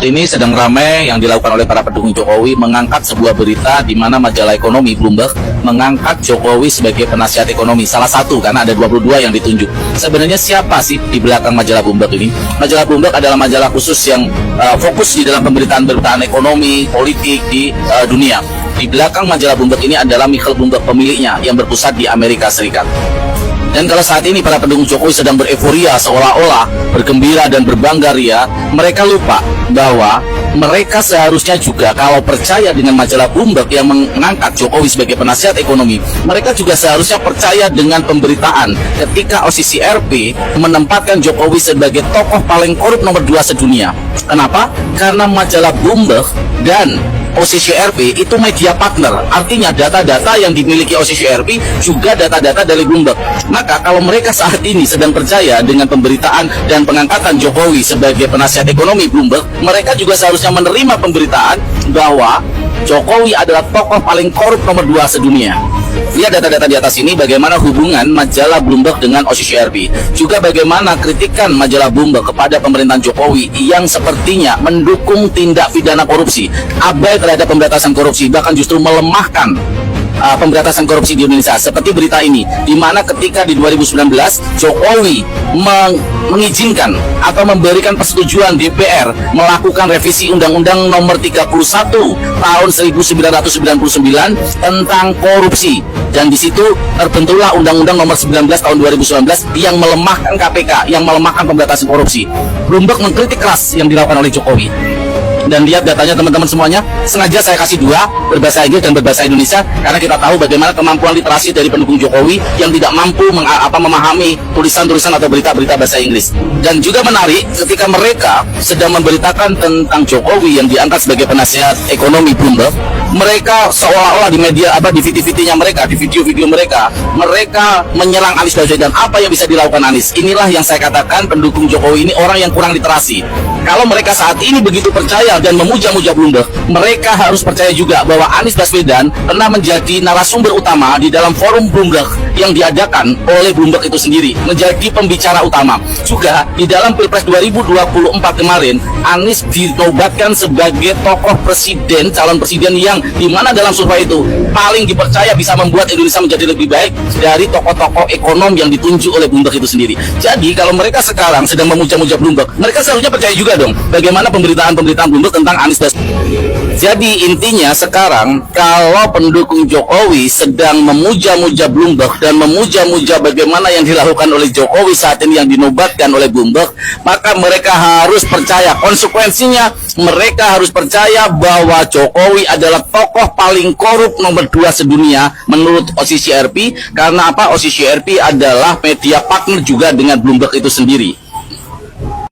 Ini sedang ramai yang dilakukan oleh para pendukung Jokowi mengangkat sebuah berita di mana majalah ekonomi Bloomberg mengangkat Jokowi sebagai penasihat ekonomi. Salah satu, karena ada 22 yang ditunjuk. Sebenarnya siapa sih di belakang majalah Bloomberg ini? Majalah Bloomberg adalah majalah khusus yang fokus di dalam pemberitaan ekonomi, politik di dunia. Di belakang majalah Bloomberg ini adalah Michael Bloomberg, pemiliknya, yang berpusat di Amerika Serikat. Dan kalau saat ini para pendukung Jokowi sedang bereforia, seolah-olah bergembira dan berbangga ria, mereka lupa bahwa mereka seharusnya juga kalau percaya dengan majalah Bloomberg yang mengangkat Jokowi sebagai penasihat ekonomi, mereka juga seharusnya percaya dengan pemberitaan ketika OCCRP menempatkan Jokowi sebagai tokoh paling korup nomor 2 sedunia. Kenapa? Karena majalah Bloomberg dan OCCRP itu media partner, artinya data-data yang dimiliki OCCRP juga data-data dari Bloomberg. Maka kalau mereka saat ini sedang percaya dengan pemberitaan dan pengangkatan Jokowi sebagai penasihat ekonomi Bloomberg, mereka juga seharusnya menerima pemberitaan bahwa Jokowi adalah tokoh paling korup nomor 2 sedunia. Lihat data-data di atas ini bagaimana hubungan majalah Bloomberg dengan OCCRP. Juga bagaimana kritikan majalah Bloomberg kepada pemerintahan Jokowi yang sepertinya mendukung tindak pidana korupsi, abai terhadap pemberantasan korupsi, bahkan justru melemahkan pemberantasan korupsi di Indonesia. Seperti berita ini, di mana ketika di 2019 Jokowi mengizinkan atau memberikan persetujuan DPR melakukan revisi Undang-Undang Nomor 31 tahun 1999 tentang korupsi, dan di situ terbentuklah Undang-Undang Nomor 19 tahun 2019 yang melemahkan KPK, yang melemahkan pemberantasan korupsi. Bloomberg mengkritik keras yang dilakukan oleh Jokowi. Dan lihat datanya teman-teman semuanya, sengaja saya kasih dua, berbahasa Inggris dan berbahasa Indonesia, karena kita tahu bagaimana kemampuan literasi dari pendukung Jokowi yang tidak mampu memahami tulisan-tulisan atau berita-berita bahasa Inggris. Dan juga menarik ketika mereka sedang memberitakan tentang Jokowi yang diangkat sebagai penasihat ekonomi Bloomberg, mereka seolah-olah di media di VT-VT-nya mereka, di video-video mereka menyerang Anies Baswedan. Apa yang bisa dilakukan Anies? Inilah yang saya katakan pendukung Jokowi ini orang yang kurang literasi. Kalau mereka saat ini begitu percaya dan memuja-muja Bloomberg, mereka harus percaya juga bahwa Anies Baswedan pernah menjadi narasumber utama di dalam forum Bloomberg yang diadakan oleh Bloomberg itu sendiri, menjadi pembicara utama. Juga di dalam Pilpres 2024 kemarin, Anies dinobatkan sebagai tokoh presiden, calon presiden yang dimana dalam survei itu paling dipercaya bisa membuat Indonesia menjadi lebih baik dari tokoh-tokoh ekonom yang ditunjuk oleh Bloomberg itu sendiri. Jadi kalau mereka sekarang sedang memuja-muja Bloomberg, mereka seharusnya percaya juga dong bagaimana pemberitaan Bloomberg tentang Anies Baswedan. Jadi intinya sekarang kalau pendukung Jokowi sedang memuja-muja Bloomberg dan memuja-muja bagaimana yang dilakukan oleh Jokowi saat ini yang dinobatkan oleh Bloomberg, maka mereka harus percaya konsekuensinya. Mereka harus percaya bahwa Jokowi adalah tokoh paling korup nomor 2 sedunia menurut OCCRP. Karena apa? OCCRP adalah media partner juga dengan Bloomberg itu sendiri.